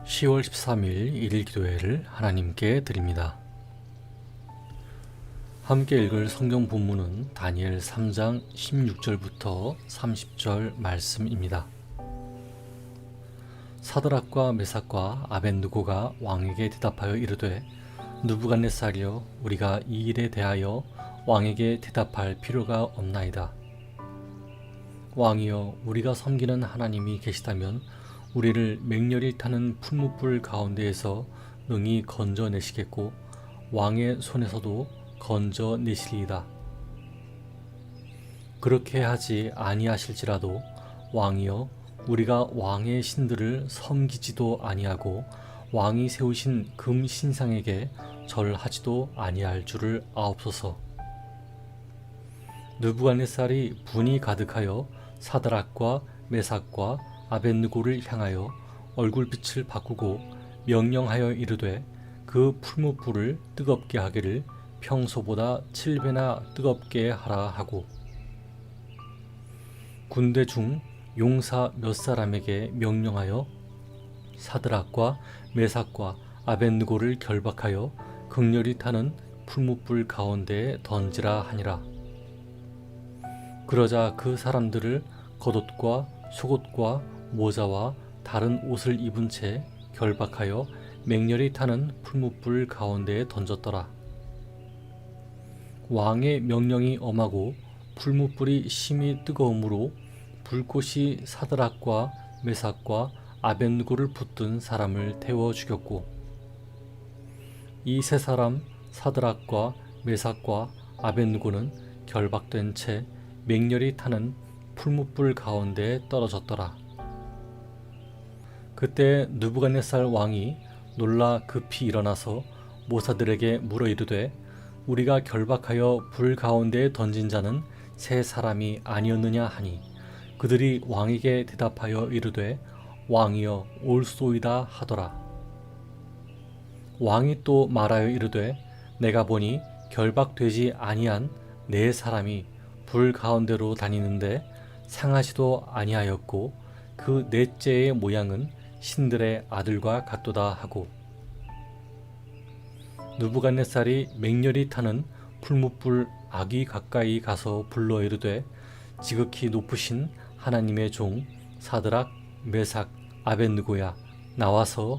10월 13일 일일 기도회를 하나님께 드립니다. 함께 읽을 성경 본문은 다니엘 3장 16절부터 30절 말씀입니다. 사드락과 메삭과 아벳느고가 왕에게 대답하여 이르되, 느부갓네살이여, 우리가 이 일에 대하여 왕에게 대답할 필요가 없나이다. 왕이여, 우리가 섬기는 하나님이 계시다면 우리를 맹렬히 타는 풀무불 가운데에서 능히 건져내시겠고 왕의 손에서도 건져내시리이다. 그렇게 하지 아니하실지라도 왕이여, 우리가 왕의 신들을 섬기지도 아니하고 왕이 세우신 금 신상에게 절하지도 아니할 줄을 아옵소서. 느부갓네살이 분이 가득하여 사드락과 메삭과 아벳느고를 향하여 얼굴빛을 바꾸고 명령하여 이르되, 그 풀무불을 뜨겁게 하기를 평소보다 7배나 뜨겁게 하라 하고, 군대 중 용사 몇 사람에게 명령하여 사드락과 메삭과 아벳느고를 결박하여 극렬히 타는 풀무불 가운데에 던지라 하니라. 그러자 그 사람들을 겉옷과 속옷과 모자와 다른 옷을 입은 채 결박하여 맹렬히 타는 풀무불 가운데에 던졌더라. 왕의 명령이 엄하고 풀무불이 심히 뜨거움으로 불꽃이 사드락과 메삭과 아벳느고를 붙든 사람을 태워 죽였고, 이 세 사람 사드락과 메삭과 아벳느고는 결박된 채 맹렬히 타는 풀무불 가운데에 떨어졌더라. 그때 느부갓네살 왕이 놀라 급히 일어나서 모사들에게 물어 이르되, 우리가 결박하여 불 가운데에 던진 자는 세 사람이 아니었느냐 하니, 그들이 왕에게 대답하여 이르되, 왕이여, 올소이다 하더라. 왕이 또 말하여 이르되, 내가 보니 결박되지 아니한 네 사람이 불 가운데로 다니는데 상하지도 아니하였고 그 넷째의 모양은 신들의 아들과 같도다 하고, 느부갓네살이 맹렬히 타는 풀무불 아귀 가까이 가서 불러 이르되, 지극히 높으신 하나님의 종 사드락 메삭 아벳느고야, 나와서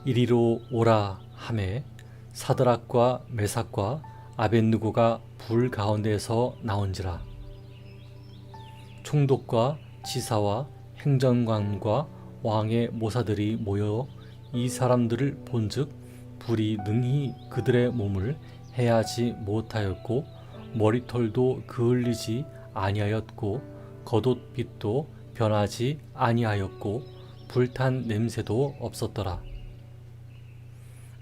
이리로 오라 하매 사드락과 메삭과 아벳느고가 불 가운데에서 나온지라. 총독과 지사와 행정관과 왕의 모사들이 모여 이 사람들을 본즉 불이 능히 그들의 몸을 해하지 못하였고 머리털도 그을리지 아니하였고 겉옷빛도 변하지 아니하였고 불탄 냄새도 없었더라.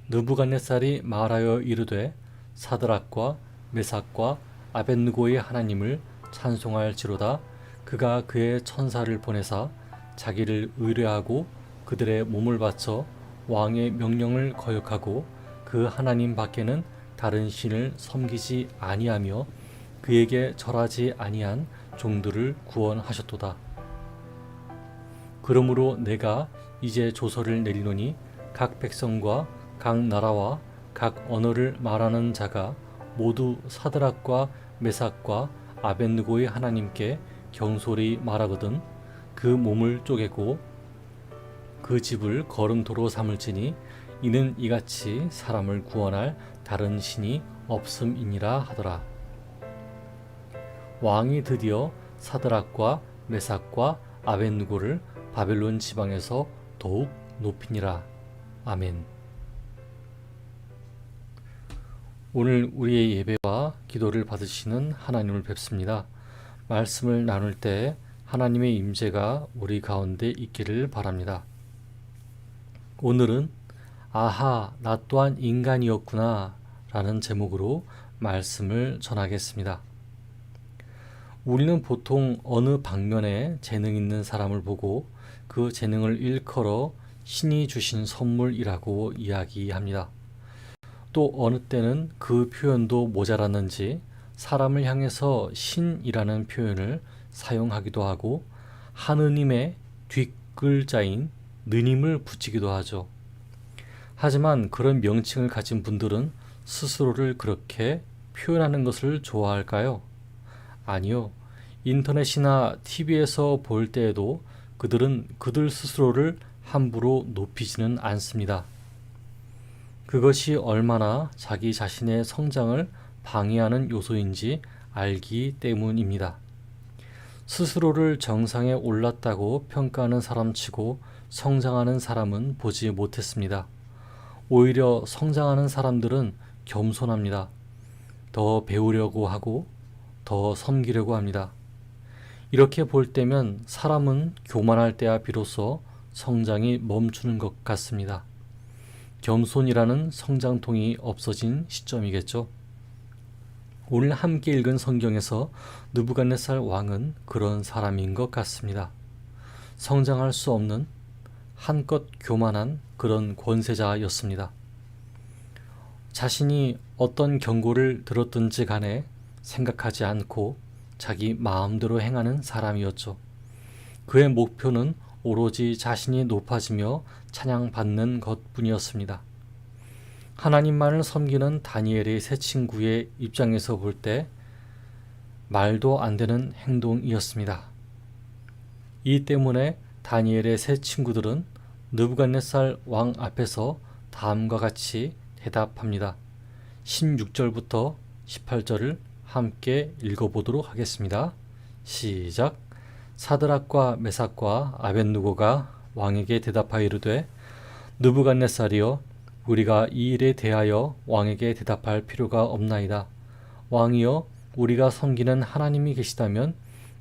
느부갓네살이 말하여 이르되, 사드락과 메삭과 아벳느고의 하나님을 찬송할지로다. 그가 그의 천사를 보내사 자기를 의뢰하고 그들의 몸을 바쳐 왕의 명령을 거역하고 그 하나님 밖에는 다른 신을 섬기지 아니하며 그에게 절하지 아니한 종들을 구원하셨도다. 그러므로 내가 이제 조서를 내리노니 각 백성과 각 나라와 각 언어를 말하는 자가 모두 사드락과 메삭과 아벳느고의 하나님께 경솔히 말하거든 그 몸을 쪼개고 그 집을 거름토로 삼을지니, 이는 이같이 사람을 구원할 다른 신이 없음이니라 하더라. 왕이 드디어 사드락과 메삭과 아벳느고를 바벨론 지방에서 더욱 높이니라. 아멘. 오늘 우리의 예배와 기도를 받으시는 하나님을 뵙습니다. 말씀을 나눌 때 하나님의 임재가 우리 가운데 있기를 바랍니다. 오늘은 아하, 나 또한 인간이었구나 라는 제목으로 말씀을 전하겠습니다. 우리는 보통 어느 방면에 재능 있는 사람을 보고 그 재능을 일컬어 신이 주신 선물이라고 이야기합니다. 또 어느 때는 그 표현도 모자랐는지 사람을 향해서 신이라는 표현을 사용하기도 하고 하느님의 뒷글자인 느님을 붙이기도 하죠. 하지만 그런 명칭을 가진 분들은 스스로를 그렇게 표현하는 것을 좋아할까요? 아니요. 인터넷이나 TV에서 볼 때에도 그들은 그들 스스로를 함부로 높이지는 않습니다. 그것이 얼마나 자기 자신의 성장을 방해하는 요소인지 알기 때문입니다. 스스로를 정상에 올랐다고 평가하는 사람치고 성장하는 사람은 보지 못했습니다. 오히려 성장하는 사람들은 겸손합니다. 더 배우려고 하고 더 섬기려고 합니다. 이렇게 볼 때면 사람은 교만할 때야 비로소 성장이 멈추는 것 같습니다. 겸손이라는 성장통이 없어진 시점이겠죠. 오늘 함께 읽은 성경에서 느부갓네살 왕은 그런 사람인 것 같습니다. 성장할 수 없는 한껏 교만한 그런 권세자였습니다. 자신이 어떤 경고를 들었든지 간에 생각하지 않고 자기 마음대로 행하는 사람이었죠. 그의 목표는 오로지 자신이 높아지며 찬양받는 것뿐이었습니다. 하나님만을 섬기는 다니엘의 세 친구의 입장에서 볼 때 말도 안 되는 행동이었습니다. 이 때문에 다니엘의 세 친구들은 느부갓네살 왕 앞에서 다음과 같이 대답합니다. 16절부터 18절을 함께 읽어보도록 하겠습니다. 시작. 사드락과 메삭과 아벳느고가 왕에게 대답하여 이르되 느부갓네살이여 우리가 이 일에 대하여 왕에게 대답할 필요가 없나이다. 왕이여 우리가 섬기는 하나님이 계시다면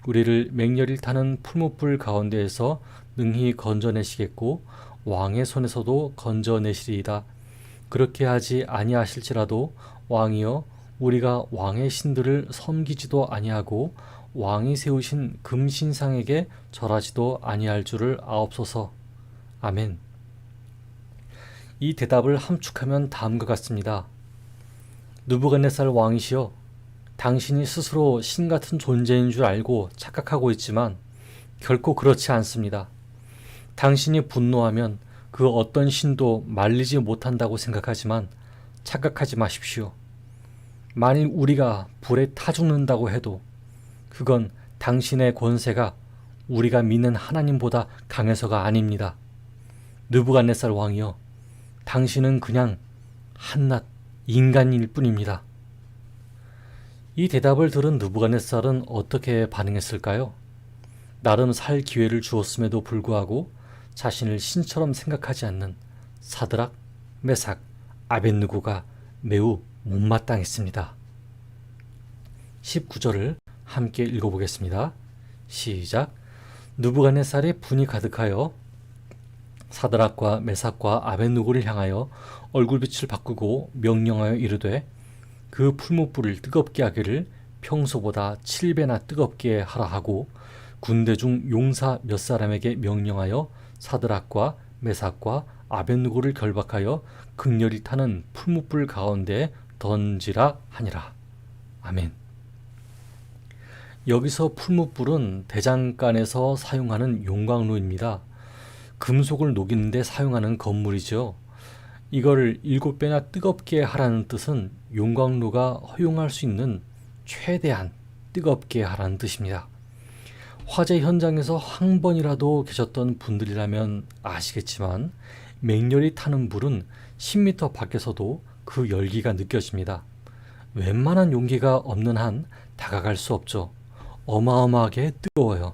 우리를 맹렬히 타는 풀무불 가운데에서 능히 건져내시겠고 왕의 손에서도 건져내시리이다. 그렇게 하지 아니하실지라도 왕이여 우리가 왕의 신들을 섬기지도 아니하고 왕이 세우신 금신상에게 절하지도 아니할 줄을 아옵소서. 아멘. 이 대답을 함축하면 다음과 같습니다. 느부갓네살 왕이시여 당신이 스스로 신 같은 존재인 줄 알고 착각하고 있지만 결코 그렇지 않습니다. 당신이 분노하면 그 어떤 신도 말리지 못한다고 생각하지만 착각하지 마십시오. 만일 우리가 불에 타 죽는다고 해도 그건 당신의 권세가 우리가 믿는 하나님보다 강해서가 아닙니다. 느부갓네살 왕이여 당신은 그냥 한낱 인간일 뿐입니다. 이 대답을 들은 느부갓네살은 어떻게 반응했을까요? 나름 살 기회를 주었음에도 불구하고 자신을 신처럼 생각하지 않는 사드락, 메삭, 아벳느고가 매우 못마땅했습니다. 19절을 함께 읽어보겠습니다. 시작. 느부갓네살이 분이 가득하여 사드락과 메삭과 아벳느고를 향하여 얼굴빛을 바꾸고 명령하여 이르되 그 풀무불을 뜨겁게 하기를 평소보다 7배나 뜨겁게 하라 하고 군대 중 용사 몇 사람에게 명령하여 사드락과 메삭과 아벳느고를 결박하여 극렬히 타는 풀무불 가운데에 던지라 하니라. 아멘. 여기서 풀무불은 대장간에서 사용하는 용광로입니다. 금속을 녹이는 데 사용하는 건물이죠. 이걸 7배나 뜨겁게 하라는 뜻은 용광로가 허용할 수 있는 최대한 뜨겁게 하라는 뜻입니다. 화재 현장에서 한 번이라도 계셨던 분들이라면 아시겠지만 맹렬히 타는 불은 10m 밖에서도 그 열기가 느껴집니다. 웬만한 용기가 없는 한 다가갈 수 없죠. 어마어마하게 뜨거워요.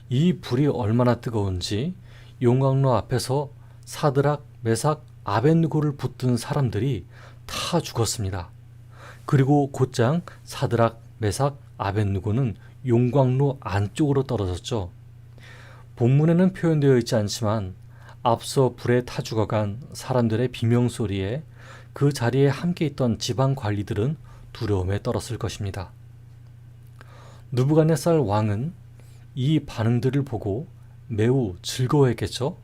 이 불이 얼마나 뜨거운지 용광로 앞에서 사드락, 메삭, 아벳느고를 붙든 사람들이 다 죽었습니다. 그리고 곧장 사드락, 메삭, 아벳느고는 용광로 안쪽으로 떨어졌죠. 본문에는 표현되어 있지 않지만 앞서 불에 타 죽어간 사람들의 비명소리에 그 자리에 함께 있던 지방 관리들은 두려움에 떨었을 것입니다. 느부갓네살 왕은 이 반응들을 보고 매우 즐거워했겠죠.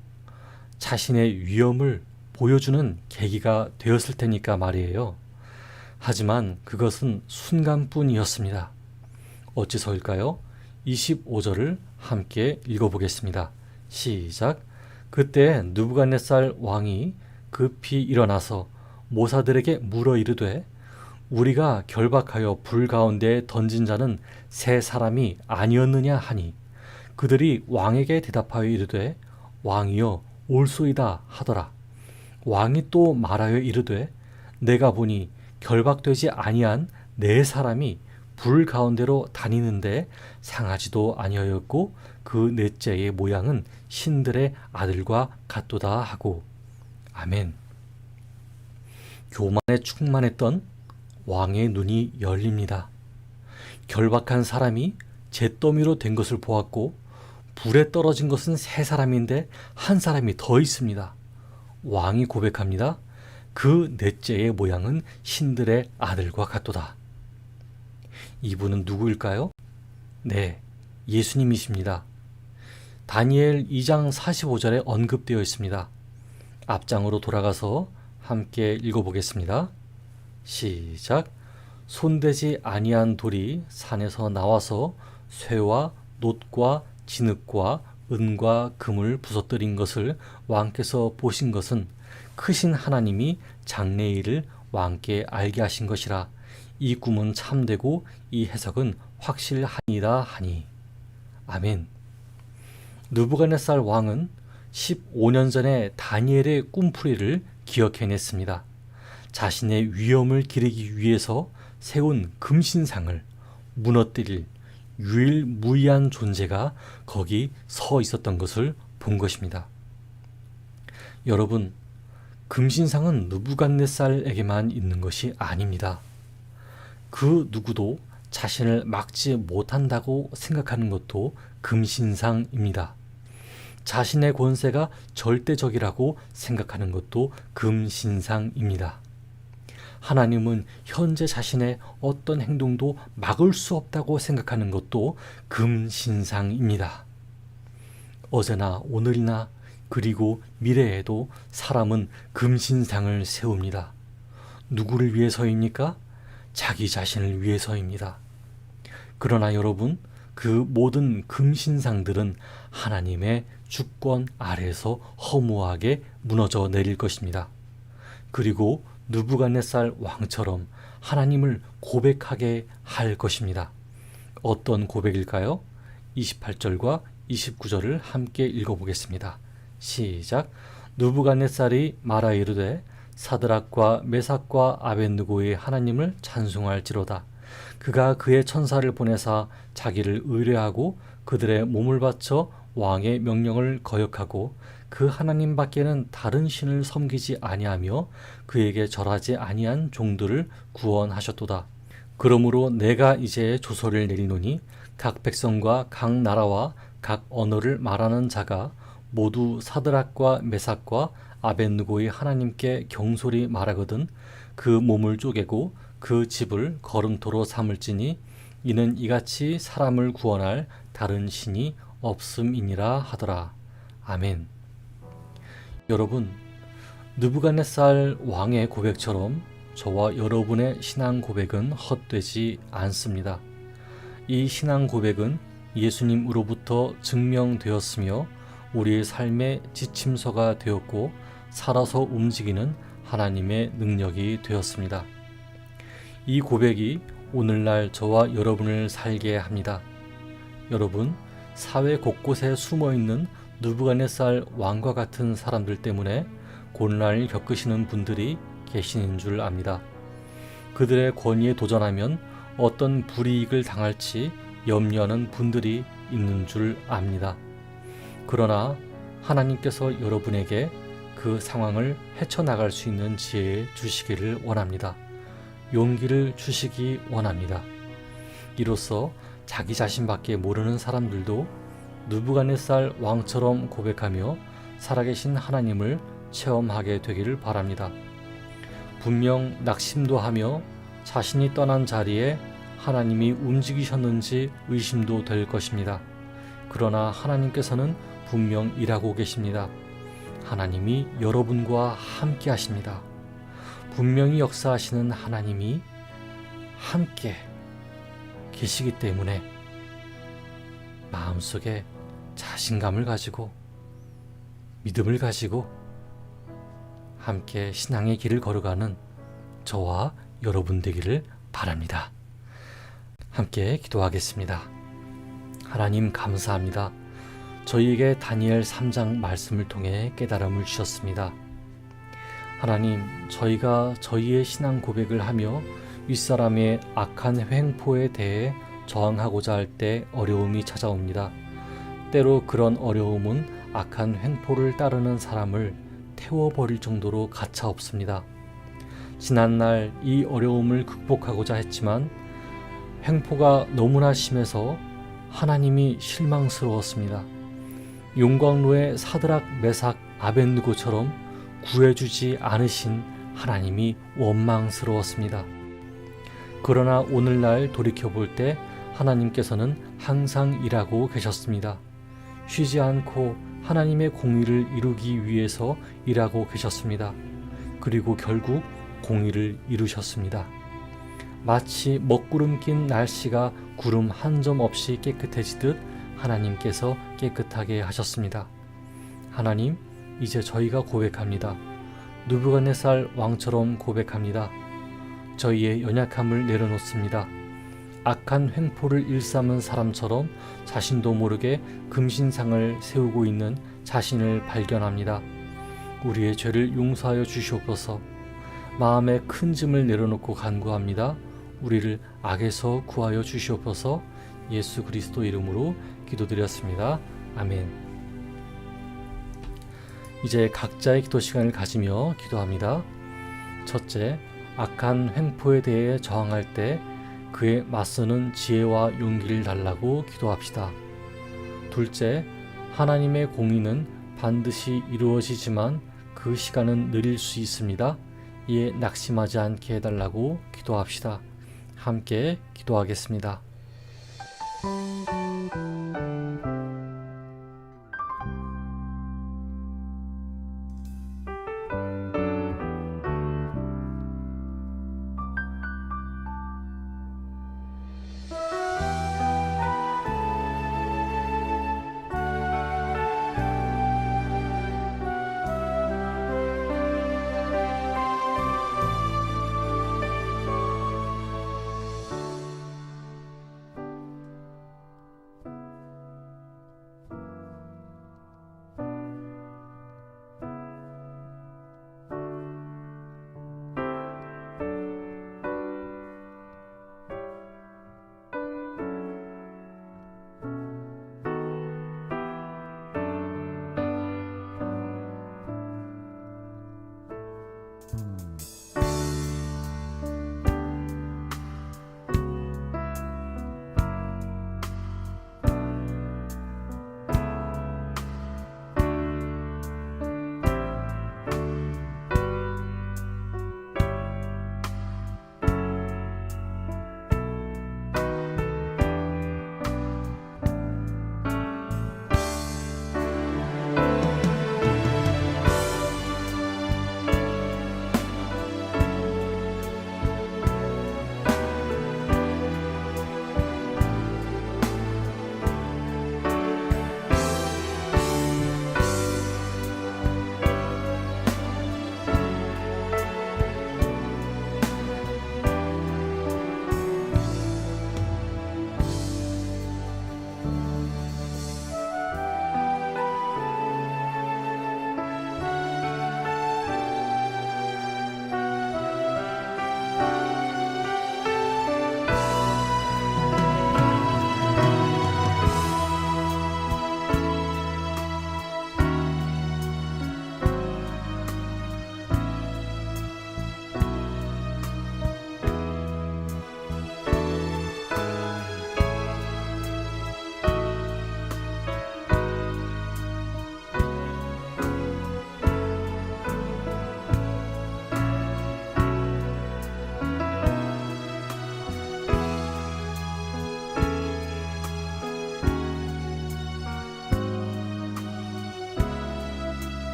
자신의 위엄을 보여주는 계기가 되었을 테니까 말이에요. 하지만 그것은 순간뿐이었습니다. 어찌서일까요? 25절을 함께 읽어보겠습니다. 시작. 그때 느부갓네살 왕이 급히 일어나서 모사들에게 물어 이르되 우리가 결박하여 불 가운데 던진 자는 세 사람이 아니었느냐 하니 그들이 왕에게 대답하여 이르되 왕이여 올소이다 하더라. 왕이 또 말하여 이르되 내가 보니 결박되지 아니한 네 사람이 불 가운데로 다니는데 상하지도 아니하였고 그 넷째의 모양은 신들의 아들과 같도다 하고. 아멘. 교만에 충만했던 왕의 눈이 열립니다. 결박한 사람이 잿더미로 된 것을 보았고 불에 떨어진 것은 세 사람인데 한 사람이 더 있습니다. 왕이 고백합니다. 그 넷째의 모양은 신들의 아들과 같도다. 이분은 누구일까요? 네, 예수님이십니다. 다니엘 2장 45절에 언급되어 있습니다. 앞장으로 돌아가서 함께 읽어보겠습니다. 시작. 손대지 아니한 돌이 산에서 나와서 쇠와 놋과 진흙과 은과 금을 부서뜨린 것을 왕께서 보신 것은 크신 하나님이 장래일을 왕께 알게 하신 것이라. 이 꿈은 참되고 이 해석은 확실하니이다 하니. 아멘. 느부갓네살 왕은 15년 전에 다니엘의 꿈풀이를 기억해냈습니다. 자신의 위엄을 기리기 위해서 세운 금신상을 무너뜨릴 유일무이한 존재가 거기 서 있었던 것을 본 것입니다. 여러분, 금신상은 느부갓네살에게만 있는 것이 아닙니다. 그 누구도 자신을 막지 못한다고 생각하는 것도 금신상입니다. 자신의 권세가 절대적이라고 생각하는 것도 금신상입니다. 하나님은 현재 자신의 어떤 행동도 막을 수 없다고 생각하는 것도 금신상입니다. 어제나 오늘이나 그리고 미래에도 사람은 금신상을 세웁니다. 누구를 위해서입니까? 자기 자신을 위해서입니다. 그러나 여러분, 그 모든 금신상들은 하나님의 주권 아래에서 허무하게 무너져 내릴 것입니다. 그리고 느부갓네살 왕처럼 하나님을 고백하게 할 것입니다. 어떤 고백일까요? 28절과 29절을 함께 읽어보겠습니다. 시작. 느부갓네살이 말하 이르되 사드락과 메삭과 아벳느고의 하나님을 찬송할지로다. 그가 그의 천사를 보내사 자기를 의뢰하고 그들의 몸을 바쳐 왕의 명령을 거역하고 그 하나님 밖에는 다른 신을 섬기지 아니하며 그에게 절하지 아니한 종들을 구원하셨도다. 그러므로 내가 이제 조서를 내리노니 각 백성과 각 나라와 각 언어를 말하는 자가 모두 사드락과 메삭과 아벳느고의 하나님께 경솔히 말하거든 그 몸을 쪼개고 그 집을 거름토로 삼을지니 이는 이같이 사람을 구원할 다른 신이 없음이니라 하더라. 아멘. 여러분, 느부갓네살 왕의 고백처럼 저와 여러분의 신앙 고백은 헛되지 않습니다. 이 신앙 고백은 예수님으로부터 증명되었으며 우리의 삶의 지침서가 되었고 살아서 움직이는 하나님의 능력이 되었습니다. 이 고백이 오늘날 저와 여러분을 살게 합니다. 여러분, 사회 곳곳에 숨어있는 느부갓네살 왕과 같은 사람들 때문에 곤란을 겪으시는 분들이 계시는 줄 압니다. 그들의 권위에 도전하면 어떤 불이익을 당할지 염려하는 분들이 있는 줄 압니다. 그러나 하나님께서 여러분에게 그 상황을 헤쳐나갈 수 있는 지혜 주시기를 원합니다. 용기를 주시기 원합니다. 이로써 자기 자신밖에 모르는 사람들도 느부갓네살 왕처럼 고백하며 살아계신 하나님을 체험하게 되기를 바랍니다. 분명 낙심도 하며 자신이 떠난 자리에 하나님이 움직이셨는지 의심도 될 것입니다. 그러나 하나님께서는 분명 일하고 계십니다. 하나님이 여러분과 함께 하십니다. 분명히 역사하시는 하나님이 함께 계시기 때문에 마음속에 자신감을 가지고 믿음을 가지고 함께 신앙의 길을 걸어가는 저와 여러분 되기를 바랍니다. 함께 기도하겠습니다. 하나님 감사합니다. 저희에게 다니엘 3장 말씀을 통해 깨달음을 주셨습니다. 하나님, 저희가 저희의 신앙 고백을 하며 윗사람의 악한 횡포에 대해 저항하고자 할 때 어려움이 찾아옵니다. 때로 그런 어려움은 악한 횡포를 따르는 사람을 태워버릴 정도로 가차없습니다. 지난날 이 어려움을 극복하고자 했지만 횡포가 너무나 심해서 하나님이 실망스러웠습니다. 용광로의 사드락, 메삭, 아벳느고처럼 구해주지 않으신 하나님이 원망스러웠습니다. 그러나 오늘날 돌이켜볼 때 하나님께서는 항상 일하고 계셨습니다. 쉬지 않고 하나님의 공의를 이루기 위해서 일하고 계셨습니다. 그리고 결국 공의를 이루셨습니다. 마치 먹구름 낀 날씨가 구름 한 점 없이 깨끗해지듯 하나님께서 깨끗하게 하셨습니다. 하나님, 이제 저희가 고백합니다. 느부갓네살 왕처럼 고백합니다. 저희의 연약함을 내려놓습니다. 악한 횡포를 일삼은 사람처럼 자신도 모르게 금신상을 세우고 있는 자신을 발견합니다. 우리의 죄를 용서하여 주시옵소서. 마음에 큰 짐을 내려놓고 간구합니다. 우리를 악에서 구하여 주시옵소서. 예수 그리스도 이름으로 기도드렸습니다. 아멘. 이제 각자의 기도 시간을 가지며 기도합니다. 첫째, 악한 횡포에 대해 저항할 때 그에 맞서는 지혜와 용기를 달라고 기도합시다. 둘째, 하나님의 공의는 반드시 이루어지지만 그 시간은 느릴 수 있습니다. 이에 낙심하지 않게 해달라고 기도합시다. 함께 기도하겠습니다.